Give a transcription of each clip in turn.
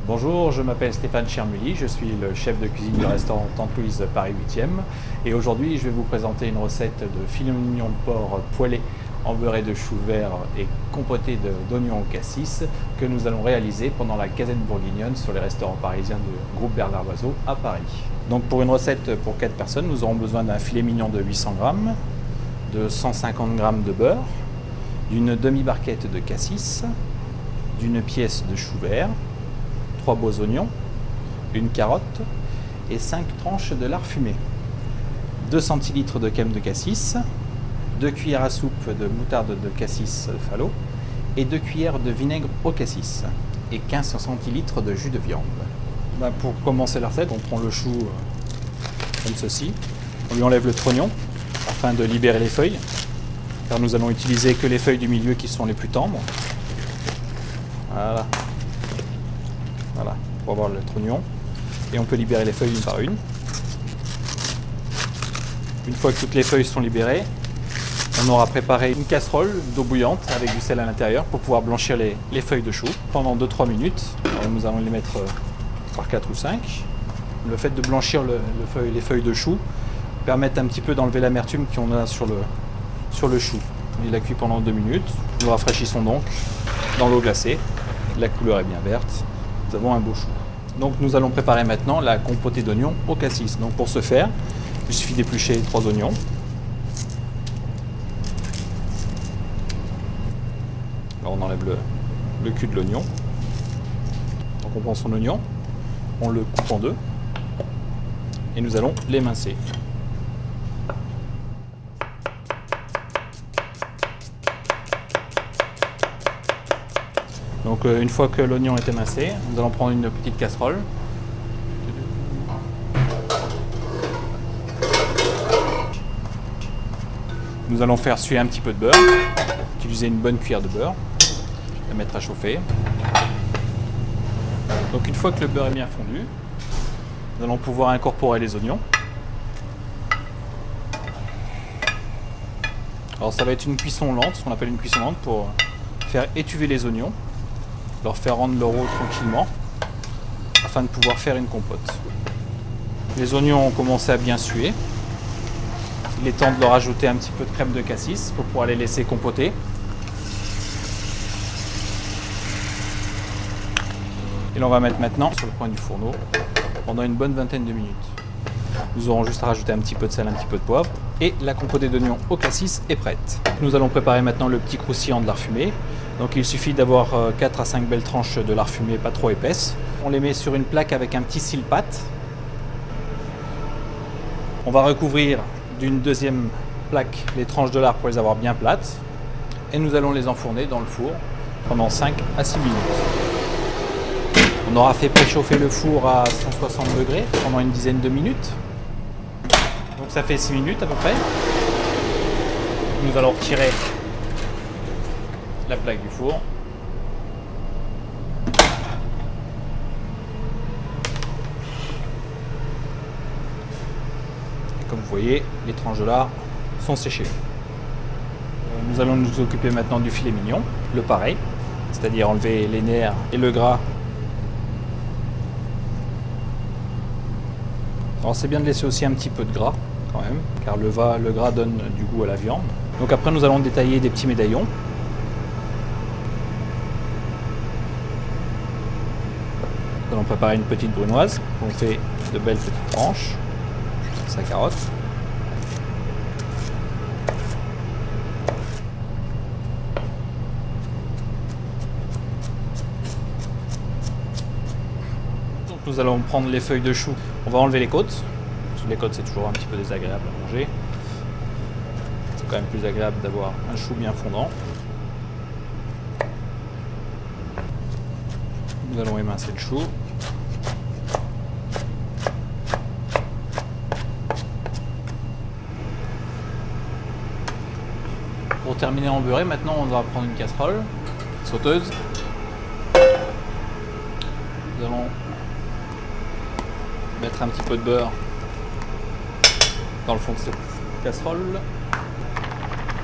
Bonjour, je m'appelle Stéphane Chermully, je suis le chef de cuisine du restaurant Tante Louise Paris 8e et aujourd'hui je vais vous présenter une recette de filet mignon de porc poêlé en beurre de chou vert et compoté d'oignons au cassis que nous allons réaliser pendant la caserne bourguignonne sur les restaurants parisiens du groupe Bernard Loiseau à Paris. Donc pour une recette pour 4 personnes, nous aurons besoin d'un filet mignon de 800 g, de 150 g de beurre, d'une demi-barquette de cassis, d'une pièce de chou vert, 3 beaux oignons, une carotte et 5 tranches de lard fumé, 2 centilitres de crème de cassis, 2 cuillères à soupe de moutarde de cassis falot et 2 cuillères de vinaigre au cassis et 15 centilitres de jus de viande. Pour commencer la recette, on prend le chou comme ceci, on lui enlève le trognon afin de libérer les feuilles, car nous allons utiliser que les feuilles du milieu qui sont les plus tendres. Voilà, pour avoir le trognon. Et on peut libérer les feuilles une par une. Une fois que toutes les feuilles sont libérées, on aura préparé une casserole d'eau bouillante avec du sel à l'intérieur pour pouvoir blanchir les feuilles de chou pendant 2-3 minutes. Alors nous allons les mettre par 4 ou 5. Le fait de blanchir les feuilles de chou permet un petit peu d'enlever l'amertume qu'on a sur le chou. Il a cuit pendant 2 minutes. Nous rafraîchissons donc dans l'eau glacée. La couleur est bien verte. Nous avons un beau chou. Donc nous allons préparer maintenant la compotée d'oignons au cassis. Donc pour ce faire, il suffit d'éplucher 3 oignons. Alors on enlève le cul de l'oignon. Donc on prend son oignon, on le coupe en deux et nous allons l'émincer. Donc une fois que l'oignon est émincé, nous allons prendre une petite casserole. Nous allons faire suer un petit peu de beurre, utiliser une bonne cuillère de beurre, la mettre à chauffer. Donc une fois que le beurre est bien fondu, nous allons pouvoir incorporer les oignons. Alors ça va être une cuisson lente, ce qu'on appelle une cuisson lente, pour faire étuver les oignons, leur faire rendre leur eau tranquillement, afin de pouvoir faire une compote. Les oignons ont commencé à bien suer. Il est temps de leur ajouter un petit peu de crème de cassis pour pouvoir les laisser compoter. Et l'on va mettre maintenant sur le coin du fourneau pendant une bonne vingtaine de minutes. Nous aurons juste à rajouter un petit peu de sel, un petit peu de poivre et la compotée d'oignons au cassis est prête. Nous allons préparer maintenant le petit croustillant de lard fumé. Donc il suffit d'avoir 4 à 5 belles tranches de lard fumé, pas trop épaisses. On les met sur une plaque avec un petit cile-pâte. On va recouvrir d'une deuxième plaque les tranches de lard pour les avoir bien plates. Et nous allons les enfourner dans le four pendant 5 à 6 minutes. On aura fait préchauffer le four à 160 degrés pendant une dizaine de minutes. Donc ça fait 6 minutes à peu près. Nous allons retirer la plaque du four. Et comme vous voyez, les tranches de lard sont séchées. Nous allons nous occuper maintenant du filet mignon, le pareil, c'est-à-dire enlever les nerfs et le gras. Alors c'est bien de laisser aussi un petit peu de gras quand même, car le gras donne du goût à la viande. Donc après nous allons détailler des petits médaillons. Nous allons préparer une petite brunoise. On fait de belles petites tranches. Sa carotte. Donc nous allons prendre les feuilles de chou. On va enlever les côtes. Parce que les côtes c'est toujours un petit peu désagréable à manger. C'est quand même plus agréable d'avoir un chou bien fondant. Nous allons émincer le chou. Pour terminer en beurré, maintenant on va prendre une casserole, une sauteuse. Nous allons mettre un petit peu de beurre dans le fond de cette casserole,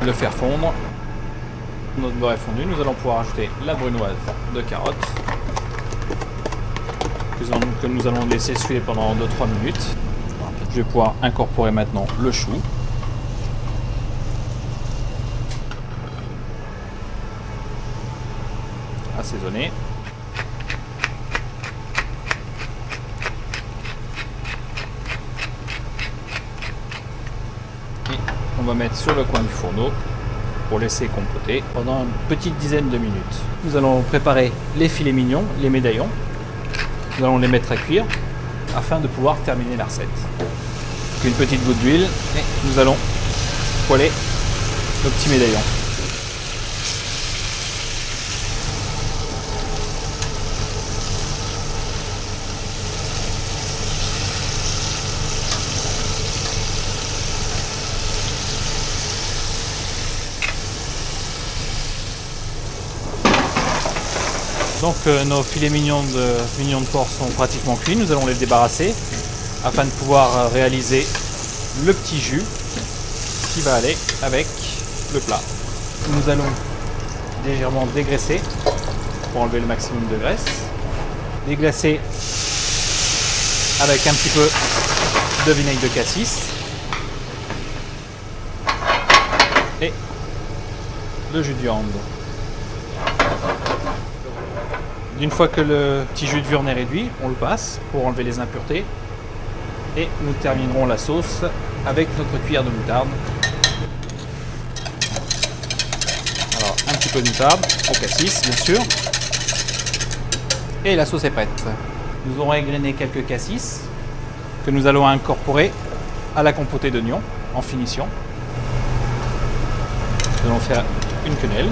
le faire fondre. Notre beurre est fondu, nous allons pouvoir ajouter la brunoise de carottes. que nous allons laisser suer pendant 2-3 minutes. Je vais pouvoir incorporer maintenant le chou. Assaisonner. Et on va mettre sur le coin du fourneau pour laisser compoter pendant une petite dizaine de minutes. Nous allons préparer les filets mignons, les médaillons. Nous allons les mettre à cuire afin de pouvoir terminer la recette. Une petite goutte d'huile et nous allons poêler le petit médaillon. Donc nos filets mignons de porc sont pratiquement cuits. Nous allons les débarrasser afin de pouvoir réaliser le petit jus qui va aller avec le plat. Nous allons légèrement dégraisser pour enlever le maximum de graisse. Déglacer avec un petit peu de vinaigre de cassis et le jus de viande. Une fois que le petit jus de viande est réduit, on le passe pour enlever les impuretés. Et nous terminerons la sauce avec notre cuillère de moutarde. Alors, un petit peu de moutarde, au cassis bien sûr. Et la sauce est prête. Nous aurons égrené quelques cassis que nous allons incorporer à la compotée d'oignons en finition. Nous allons faire une quenelle.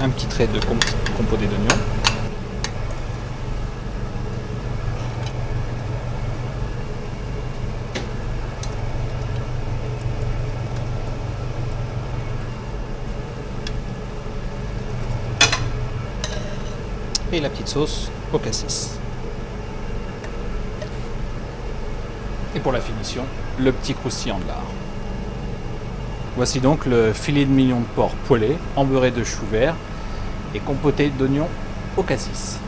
Un petit trait de compotée d'oignons. Et la petite sauce au cassis. Et pour la finition, le petit croustillant de lard. Voici donc le filet de mignon de porc poêlé, embeurré de chou vert et compoté d'oignons au cassis.